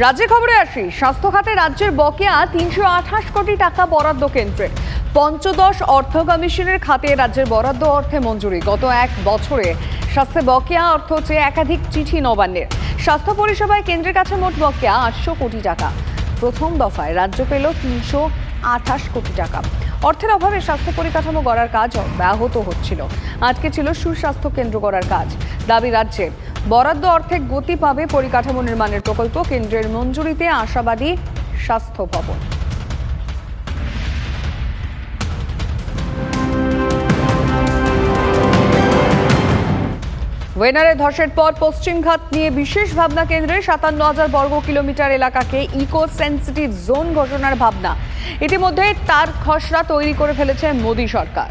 রাজ্যের খবরে আসি। স্বাস্থ্য খাতে রাজ্যের বকেয়া ৩২৮ কোটি টাকা বরাদ্দ কেন্দ্রের। পঞ্চদশ অর্থ কমিশনের খাতে রাজ্যের বরাদ্দ অর্থে মঞ্জুরি। গত এক বছরে স্বাস্থ্যে বকেয়া অর্থ চেয়ে একাধিক চিঠি নবান্নের। স্বাস্থ্য পরিষেবায় কেন্দ্রের কাছে মোট বকেয়া ৮০০ কোটি টাকা। প্রথম দফায় রাজ্য পেল ৩২৮ কোটি টাকা। অর্থের অভাবে স্বাস্থ্য পরিকাঠামো গড়ার কাজ ব্যাহত হচ্ছিল। আজকে ছিল সুস্বাস্থ্য কেন্দ্র গড়ার কাজ। দাবি রাজ্যের, বরাদ্দ অর্থে গতি পাবে পরিকাঠামো নির্মাণের প্রকল্প। কেন্দ্রের মঞ্জুরিতে আশাবাদী স্বাস্থ্য ভবন। ওয়েনারে ধসের পর পশ্চিমঘাট নিয়ে বিশেষ ভাবনা কেন্দ্রে। ৫৭,০০০ বর্গ কিলোমিটার এলাকাকে ইকো সেন্সিটিভ জোন ঘোষণার ভাবনা। ইতিমধ্যে তার খসড়া তৈরি করে ফেলেছে মোদী সরকার।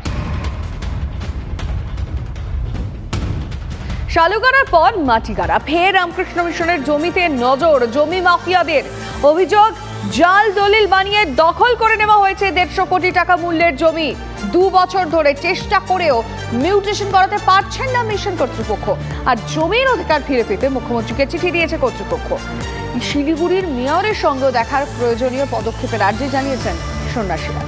শালুগাড়ার পর মাটিগাড়া, ফের রামকৃষ্ণ মিশনের জমিতে নজর। জমি মাফিয়াদের অভিযোগ, জাল দলিল বানিয়ে দখল করে নেওয়া হয়েছে ১৫০ কোটি টাকা মূল্যের জমি। ২ বছর ধরে চেষ্টা করেও মিউটেশন করাতে পারছেন না মিশন কর্তৃপক্ষ। আর জমির অধিকার ফিরে পেতে মুখ্যমন্ত্রীকে চিঠি দিয়েছে কর্তৃপক্ষ। শিলিগুড়ির মেয়রের সঙ্গে দেখার প্রয়োজনীয় পদক্ষেপের আর্জি জানিয়েছেন সন্ন্যাসীরা।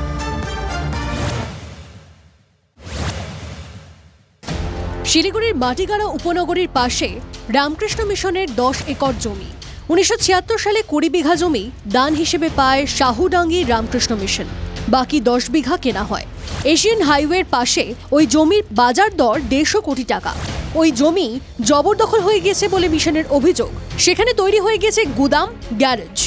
শিলিগুড়ির মাটিগাড়া উপনগরীর পাশে রামকৃষ্ণ মিশনের ১০ একর জমি। ১৯৭৬ সালে ২০ বিঘা জমি দান হিসেবে পায় শাহুডাঙ্গি রামকৃষ্ণ মিশন। বাকি ১০ বিঘা কেনা হয়। এশিয়ান হাইওয়ের পাশে ওই জমির বাজার দর ১৫০ কোটি টাকা। ওই জমি জবরদখল হয়ে গেছে বলে মিশনের অভিযোগ। সেখানে তৈরি হয়ে গেছে গুদাম, গ্যারেজ।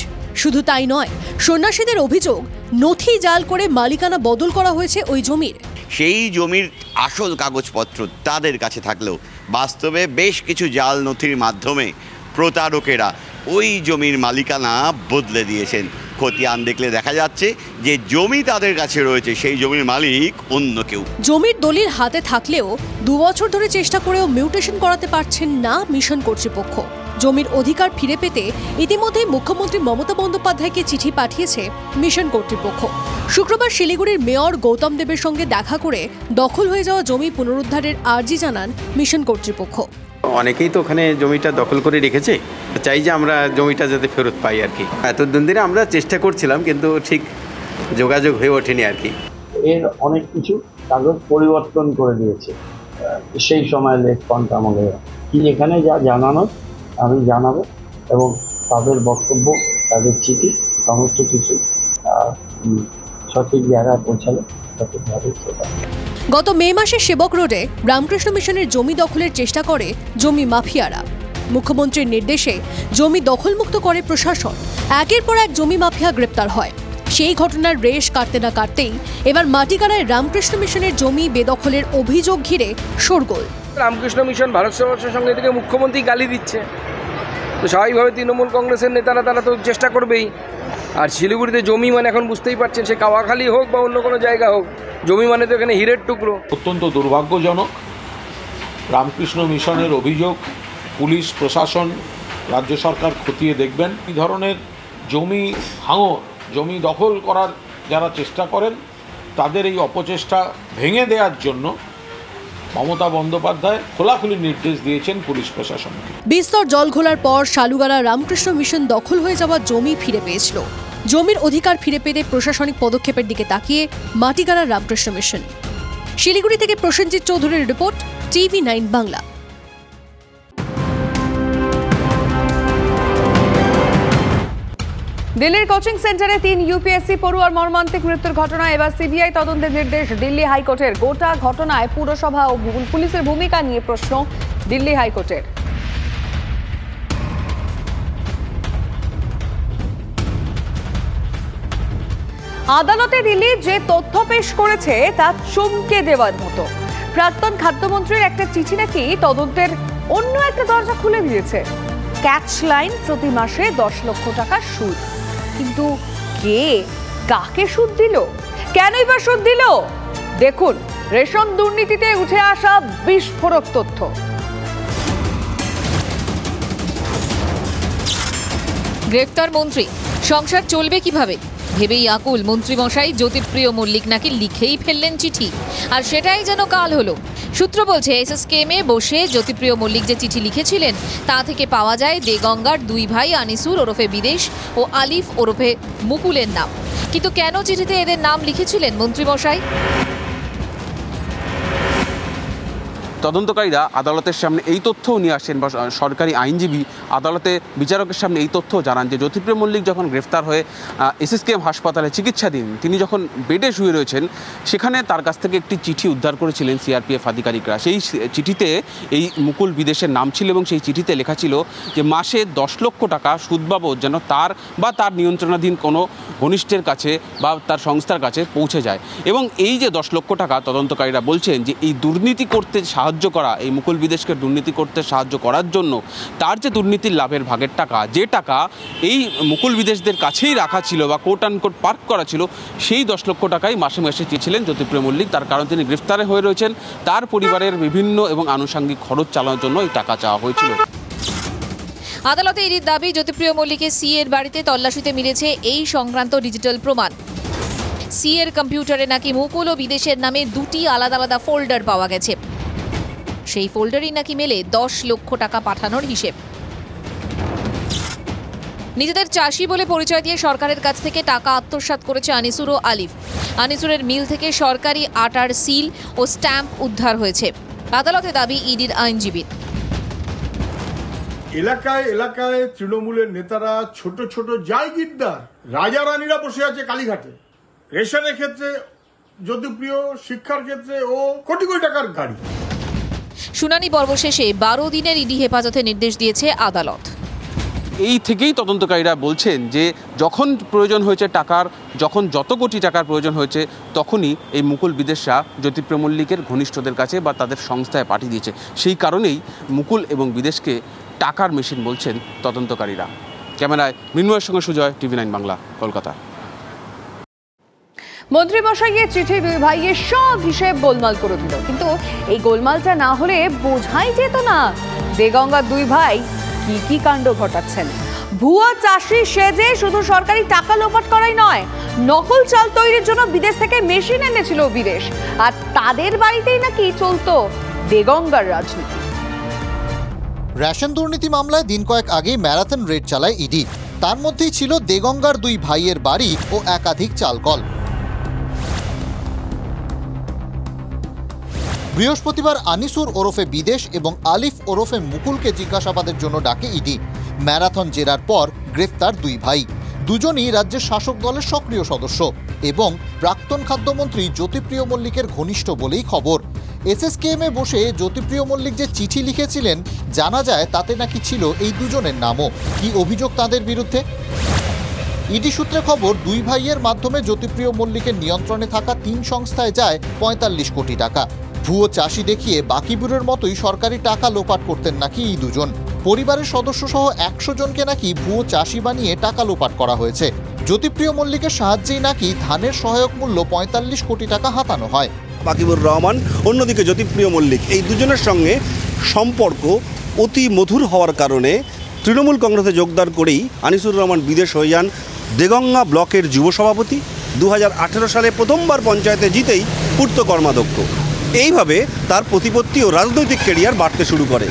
শুধু তাই নয়, সন্ন্যাসীদের অভিযোগ, নথি জাল করে মালিকানা বদল করা হয়েছে ওই জমির। সেই জমির আসল কাগজপত্র তাদের কাছে থাকলেও বাস্তবে বেশ কিছু জাল নথির মাধ্যমে প্রতারকেরা ওই জমির মালিকানা বদলে দিয়েছেন। খতিয়ান দেখলে দেখা যাচ্ছে যে জমি তাদের কাছে রয়েছে, সেই জমির মালিক অন্য কেউ। জমির দলিল হাতে থাকলেও ২ বছর ধরে চেষ্টা করেও মিউটেশন করাতে পারছেন না মিশন কর্তৃপক্ষ। জমির অধিকার ফিরে পেতে ইতিমধ্যে মুখ্যমন্ত্রী মমতা বন্দ্যোপাধ্যায়কে চিঠি পাঠিয়েছে মিশন কর্তৃপক্ষ। শুক্রবার শিলিগুড়ির মেয়র গৌতম দেবের সঙ্গে দেখা করে দখল হয়ে যাওয়া জমি পুনরুদ্ধারের আর্জি জানান মিশন কর্তৃপক্ষ। অনেকেই তো ওখানে জমিটা দখল করে রেখেছে, চাই যে আমরা জমিটা যাতে ফেরত পাই আর কি। এতদিন ধরে আমরা চেষ্টা করছিলাম, কিন্তু ঠিক যোগাযোগ হয়ে ওঠেনি আর কি। এর অনেক কিছু কাগজ পরিবর্তন করে দিয়েছে সেই সময় লেট আমলে। কি এখানে যা জানানো আমি জানাবো, এবং তাদের বক্তব্য, তাদের চিঠি সমস্ত কিছু সঠিক জায়গায় পৌঁছালে সঠিকভাবে সেটা। গত মে মাসে সেবক রোডে রামকৃষ্ণ মিশনের জমি দখলের চেষ্টা করে জমি মাফিয়ারা। মুখ্যমন্ত্রীর নির্দেশে জমি দখলমুক্ত করে প্রশাসন। একের পর এক জমি মাফিয়া গ্রেপ্তার হয়। সেই ঘটনার রেশ কাটতে না কাটতেই এবার মাটিগাড়ায় রামকৃষ্ণ মিশনের জমি বেদখলের অভিযোগ ঘিরে শোরগোল। রামকৃষ্ণ মিশন ভারত সেবাশ্রমের সঙ্গে থেকে মুখ্যমন্ত্রী গালি দিচ্ছে, তো স্বাভাবিকভাবে তৃণমূল কংগ্রেসের নেতারা তারা তো চেষ্টা করবেই। আর শিলিগুড়িতে জমি মানে এখন বুঝতেই পারছেন, সে কাওয়াখালী হোক বা অন্য কোনো জায়গা হোক, জমি মানে তো এখানে হীরের টুকরো। অত্যন্ত দুর্ভাগ্যজনক। রামকৃষ্ণ মিশনের অভিযোগ পুলিশ প্রশাসন, রাজ্য সরকার খতিয়ে দেখবেন। এই ধরনের জমি হাঙর, জমি দখল করার যারা চেষ্টা করেন তাদের এই অপচেষ্টা ভেঙে দেওয়ার জন্য মমতা বন্দ্যোপাধ্যায় খোলাখুলি নির্দেশ দিয়েছেন পুলিশ প্রশাসনকে। বিস্তর জল ঘোলার পর শালুগাড়া রামকৃষ্ণ মিশন দখল হয়ে যাওয়া জমি ফিরে পেয়েছিল। জমির অধিকার ফিরে পেতে প্রশাসনিক পদক্ষেপের দিকে তাকিয়ে মাটিগাড়া রামকৃষ্ণ মিশন। শিলিগুড়ি থেকে প্রসেনজিৎ চৌধুরীর রিপোর্ট, TV9 বাংলা। দিল্লির কোচিং সেন্টারে ৩ ইউপিএসসি পড়ুয়ার মর্মান্তিক মৃত্যুর ঘটনায় এবার সিবিআই তদন্তের নির্দেশ দিল্লি হাইকোর্টের। গোটা ঘটনায় পুরসভা ও পুলিশের ভূমিকা নিয়ে প্রশ্ন দিল্লি হাইকোর্টের। আদালতে দিল্লি যে তথ্য পেশ করেছে তা চমকে দেওয়ার মতো। প্রাক্তন খাদ্যমন্ত্রীর একটা চিঠি নাকি তদন্তের অন্য একটা দরজা খুলে দিয়েছে। ক্যাচ লাইন, প্রতি মাসে ১০ লক্ষ টাকা সুদ। কিন্তু কে কাকে সুদ দিল, কেনই বা সুদ দিল? দেখুন রেশন দুর্নীতিতে উঠে আসা বিস্ফোরক তথ্য। গ্রেফতার মন্ত্রী, সংসার চলবে কিভাবে? ভেবেই আকুল মন্ত্রীমশাই জ্যোতিপ্রিয় মল্লিক নাকি লিখেই ফেললেন চিঠি, আর সেটাই যেন কাল হলো। সূত্র বলছে এসএসকেএমে বসে জ্যোতিপ্রিয় মল্লিক যে চিঠি লিখেছিলেন তা থেকে পাওয়া যায় দেগঙ্গার দুই ভাই আনিসুর ওরফে বিদেশ ও আলিফ ওরফে মুকুলের নাম। কিন্তু কেন চিঠিতে এদের নাম লিখেছিলেন মন্ত্রীমশাই? তদন্তকারীরা আদালতের সামনে এই তথ্যও নিয়ে আসেন, বা সরকারি আইনজীবী আদালতে বিচারকের সামনে এই তথ্যও জানান যে জ্যোতিপ্রিয় মল্লিক যখন গ্রেফতার হয়ে এসএসকেএম হাসপাতালে চিকিৎসাধীন, তিনি যখন বেডে শুয়ে রয়েছেন, সেখানে তার কাছ থেকে একটি চিঠি উদ্ধার করেছিলেন সিআরপিএফ আধিকারিকরা। সেই চিঠিতে এই মুকুল বিদেশের নাম ছিল এবং সেই চিঠিতে লেখা ছিল যে মাসে 10 লক্ষ টাকা সুদ বাবদ যেন তার বা তার নিয়ন্ত্রণাধীন কোনো ঘনিষ্ঠের কাছে বা তার সংস্থার কাছে পৌঁছে যায়। এবং এই যে 10 লক্ষ টাকা, তদন্তকারীরা বলছেন যে এই দুর্নীতি করতে সাহায্য করা, এই মুকুল বিদেশকে দুর্নীতি করতে সাহায্য করার জন্য তার যে দুর্নীতির লাভের ভাগের টাকা, যে টাকা এই মুকুল বিদেশদের কাছেই রাখা ছিল বা কোট আনকোট পার্ক করা ছিল, সেই 10 লক্ষ টাকাই মাসে মাসে চেয়েছিলেন জ্যোতিপ্রিয় মল্লিক। তার কারণ তিনি গ্রেফতারে হয়ে রয়েছেন, তার পরিবারের বিভিন্ন এবং আনুষঙ্গিক খরচ চালানোর জন্য এই টাকা চাওয়া হয়েছিল। আদালতে এর দাবি, জ্যোতিপ্রিয় মল্লিকের সিএর বাড়িতে তল্লাশিতে মিলেছে এই সংক্রান্ত ডিজিটাল প্রমাণ। সিএর কম্পিউটারে নাকি মুকুল ও বিদেশের নামে দুটি আলাদা আলাদা ফোল্ডার পাওয়া গেছে। সেই ফোল্ডারই নাকি মেলে 10 লক্ষ টাকা পাঠানোর হিসেব। নিজেদের চাষি বলে পরিচয় দিয়ে সরকারের কাছ থেকে টাকা আত্মসাৎ করেছে আনিসুর ও আলিফ। আনিসুরের মিল থেকে সরকারি আটার সিল ও স্ট্যাম্প উদ্ধার হয়েছে। আদালতে দাবি ইডির আইনজীবীর। এলাকায় এলাকায় তৃণমূলের নেতারা ছোট ছোট জায়গিরদার রাজা রানীরা বসে আছে কালীঘাটে। রেশনের ক্ষেত্রে জ্যোতিপ্রিয়, শিক্ষার ক্ষেত্রে ও কোটি কোটি টাকার গাড়ি। শুনানি পর্ব শেষে 12 দিনের ইডি হেফাজতে নির্দেশ দিয়েছে আদালত। এই থেকেই তদন্তকারীরা বলছেন যে যখন প্রয়োজন হয়েছে টাকার, যখন যত কোটি টাকার প্রয়োজন হয়েছে, তখনই এই মুকুল বিদেশরা জ্যোতিপ্রিয় মল্লিকের ঘনিষ্ঠদের কাছে বা তাদের সংস্থায় পাঠিয়ে দিয়েছে। সেই কারণেই মুকুল এবং বিদেশকে টাকার মেশিন বলছেন তদন্তকারীরা। ক্যামেরায় মৃন্ময়ের সঙ্গে সুজয়, TV9 বাংলা, কলকাতা। মন্ত্রীমশাইয়ের চিঠি দুই ভাইয়ের সব হিসেব গোলমাল করে দিল, কিন্তু এই গোলমালটা না হলে বোঝাই যেত না দেগঙ্গার দুই ভাই কি কি কাণ্ড ঘটাচ্ছেন। ভুয়া চাষি সেজে শুধু সরকারি টাকা লোপাট করাই নয়, নকল চাল তৈরির জন্য বিদেশ থেকে মেশিন এনেছিল বিদেশ, আর তাদের বাড়িতেই নাকি চলতো দেগঙ্গার রাজনীতি। রেশন দুর্নীতি মামলায় দিন কয়েক আগে ম্যারাথন রেড চালায় ইডি। তার মধ্যেই ছিল দেগঙ্গার দুই ভাইয়ের বাড়ি ও একাধিক চালকল। বৃহস্পতিবার আনিসুর ওরফে বিদেশ এবং আলিফ ওরফে মুকুলকে জিজ্ঞাসাবাদের জন্য ডাকে ইডি। ম্যারাথন জেরার পর গ্রেফতার দুই ভাই। দুজনই রাজ্যের শাসক দলের সক্রিয় সদস্য এবং প্রাক্তন খাদ্যমন্ত্রী জ্যোতিপ্রিয় মল্লিকের ঘনিষ্ঠ বলেই খবর। এসএসকেএমে বসে জ্যোতিপ্রিয় মল্লিক যে চিঠি লিখেছিলেন, জানা যায় তাতে নাকি ছিল এই দুজনের নামও। কি অভিযোগ তাদের বিরুদ্ধে? ইডি সূত্রে খবর, দুই ভাইয়ের মাধ্যমে জ্যোতিপ্রিয় মল্লিকের নিয়ন্ত্রণে থাকা 3 সংস্থায় যায় 45 কোটি টাকা। ভুয়ো চাষি দেখিয়ে বাকিবুরের মতোই সরকারি টাকা লোপাট করতেন নাকি এই দুজন। পরিবারের সদস্য সহ 100 জনকে নাকি ভুয়ো চাষি বানিয়ে টাকা লোপাট করা হয়েছে। জ্যোতিপ্রিয় মল্লিকের সাহায্যেই নাকি ধানের সহায়ক মূল্য 45 কোটি টাকা হাতানো হয়। বাকিবুর রহমান, অন্যদিকে জ্যোতিপ্রিয় মল্লিক, এই দুজনের সঙ্গে সম্পর্ক অতি মধুর হওয়ার কারণে তৃণমূল কংগ্রেসে যোগদান করেই আনিসুর রহমান বিদেশ হয়ে যান দেগঙ্গা ব্লকের যুব সভাপতি। 2018 সালে প্রথমবার পঞ্চায়েতে জিতেই পূর্ত কর্মাধ্যক্ষ। এইভাবে তার প্রতিপত্তি ও রাজনৈতিক ক্যারিয়ার বাড়তে শুরু করে।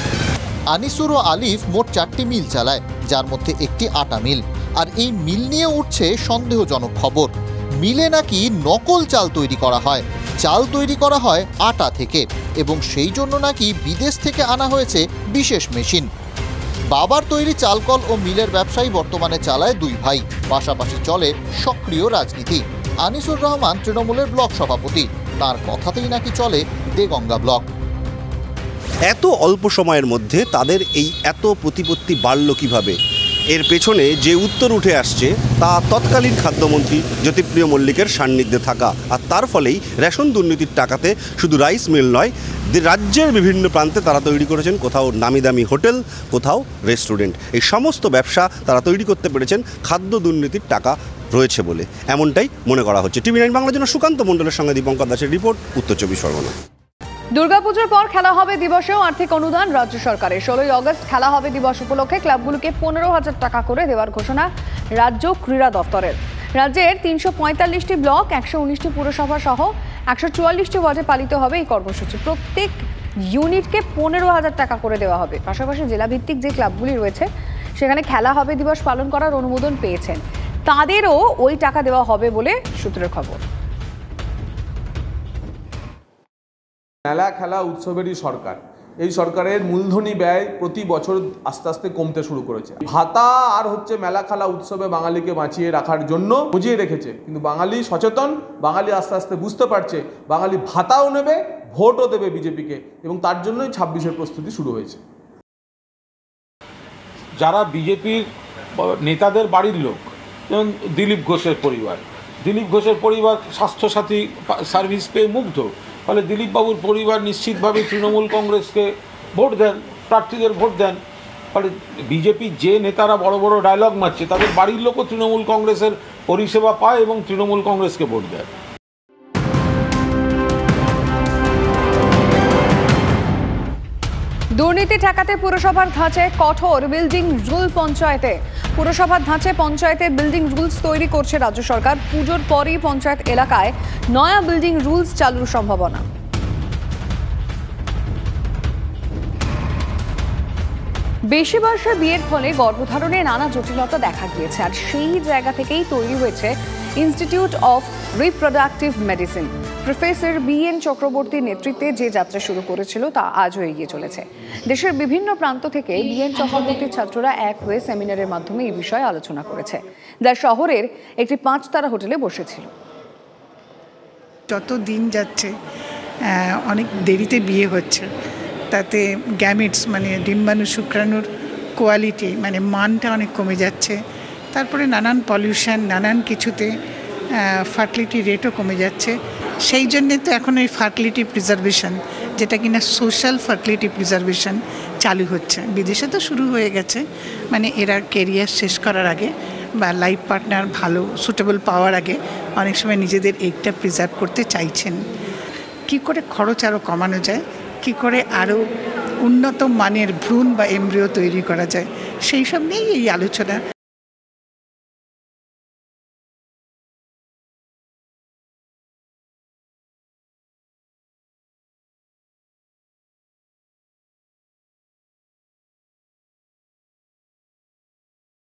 আনিসুর ও আলিফ মোট 4টি মিল চালায়, যার মধ্যে একটি আটা মিল। আর এই মিল নিয়ে উঠছে সন্দেহজনক খবর। মিলে নাকি নকল চাল তৈরি করা হয়। চাল তৈরি করা হয় আটা থেকে, এবং সেই জন্য নাকি বিদেশ থেকে আনা হয়েছে বিশেষ মেশিন। বাবার তৈরি চালকল ও মিলের ব্যবসায়ী বর্তমানে চালায় দুই ভাই। পাশাপাশি চলে সক্রিয় রাজনীতি। আনিসুর রহমান তৃণমূলের ব্লক সভাপতি, তার কথাতেই নাকি চলে দেগঙ্গা ব্লক। এত অল্প সময়ের মধ্যে তাদের এই এত প্রতিপত্তি বাড়ল কিভাবে? এর পেছনে যে উত্তর উঠে আসছে তা তৎকালীন খাদ্যমন্ত্রী জ্যোতিপ্রিয় মল্লিকের সান্নিধ্যে থাকা, আর তার ফলেই রেশন দুর্নীতির টাকাতে শুধু রাইস মিল নয়, রাজ্যের বিভিন্ন প্রান্তে তারা তৈরি করেছেন কোথাও নামি দামি হোটেল, কোথাও রেস্টুরেন্ট। এই সমস্ত ব্যবসা তারা তৈরি করতে পেরেছেন খাদ্য দুর্নীতির টাকা রয়েছে বলে, এমনটাই মনে করা হচ্ছে। TV9 বাংলার জন্য সুকান্ত মণ্ডলের সঙ্গে দীপঙ্কর দাসের রিপোর্ট, উত্তর 24 পরগনা। দুর্গাপুজোর পর খেলা হবে দিবসেও আর্থিক অনুদান রাজ্য সরকারের। 16ই আগস্ট খেলা হবে দিবস উপলক্ষে ক্লাবগুলোকে 15,000 টাকা করে দেওয়ার ঘোষণা রাজ্য ক্রীড়া দপ্তরের। রাজ্যের 345টি ব্লক, 119টি পুরসভা সহ 144টি ওয়ার্ডে পালিত হবে এই কর্মসূচি। প্রত্যেক ইউনিটকে 15,000 টাকা করে দেওয়া হবে। পাশাপাশি জেলাভিত্তিক যে ক্লাবগুলি রয়েছে সেখানে খেলা হবে দিবস পালন করার অনুমোদন পেয়েছেন, তাদেরও ওই টাকা দেওয়া হবে বলে সূত্রের খবর। মেলা খেলা উৎসবেরই সরকার, এই সরকারের মূলধনী ব্যয় প্রতি বছর আস্তে আস্তে কমতে শুরু করেছে। ভাতা আর হচ্ছে মেলা খেলা উৎসবে বাঙালিকে বাঁচিয়ে রাখার জন্য বুঝিয়ে রেখেছে, কিন্তু বাঙালি সচেতন, বাঙালি আস্তে আস্তে বুঝতে পারছে বাঙালি ভাতাও নেবে, ভোটও দেবে বিজেপিকে, এবং তার জন্যই 26-এর প্রস্তুতি শুরু হয়েছে। যারা বিজেপির নেতাদের বাড়ির লোক, যেমন দিলীপ ঘোষের পরিবার স্বাস্থ্যসাথী সার্ভিস পেয়ে মুগ্ধ, ফলে দিলীপবাবুর পরিবার নিশ্চিতভাবে তৃণমূল কংগ্রেসকে ভোট দেন, প্রার্থীদের ভোট দেন। ফলে বিজেপির যে নেতারা বড় বড় ডায়লগ মারছে তাদের বাড়ির লোকও তৃণমূল কংগ্রেসের পরিষেবা পায় এবং তৃণমূল কংগ্রেসকে ভোট দেয়। দুর্নীতি ঠেকাতে পুরসভার ধাঁচে কঠোর বিল্ডিং রুল। পুরসভার ধাঁচে পঞ্চায়েতের বিল্ডিং রুলস তৈরি করছে রাজ্য সরকার। পুজোর পরই পঞ্চায়েত এলাকায় নয়া বিল্ডিং রুলস চালুর সম্ভাবনা। বেশি বয়সে বিয়ের ফলে গর্ভধারণে নানা জটিলতা দেখা গিয়েছে, আর সেই জায়গা থেকেই তৈরি হয়েছে institute of reproductive medicine. Professor BN চক্রবর্তীর নেতৃত্বে যে যাত্রা শুরু করেছিল তা আজও এগিয়ে চলেছে। দেশের বিভিন্ন প্রান্ত থেকে BN চক্রবর্তীর ছাত্ররা এক হয়ে সেমিনারের মাধ্যমে এই বিষয়ে আলোচনা করেছে, যা শহরের একটি 5-তারা হোটেলে বসেছিল। যত দিন যাচ্ছে অনেক দেরিতে বিয়ে হচ্ছে, তাতে গ্যামেটস মানে ডিম্বাণু শুক্রাণুর কোয়ালিটি মানে মানটা অনেক কমে যাচ্ছে। তারপরে নানান পলিউশন, নানান কিছুতে ফার্টিলিটি রেটও কমে যাচ্ছে। সেই জন্যে তো এখন এই ফার্টিলিটি প্রিজার্ভেশন, যেটা কিনা সোশ্যাল ফার্টিলিটি প্রিজার্ভেশন চালু হচ্ছে। বিদেশে তো শুরু হয়ে গেছে, মানে এরা কেরিয়ার শেষ করার আগে বা লাইফ পার্টনার ভালো সুটেবল পাওয়ার আগে অনেক সময় নিজেদের এগটা প্রিজার্ভ করতে চাইছেন। কি করে খরচ আরও কমানো যায়, কি করে আরও উন্নত মানের ভ্রূণ বা এমব্রিও তৈরি করা যায়, সেই সব নিয়েই এই আলোচনা।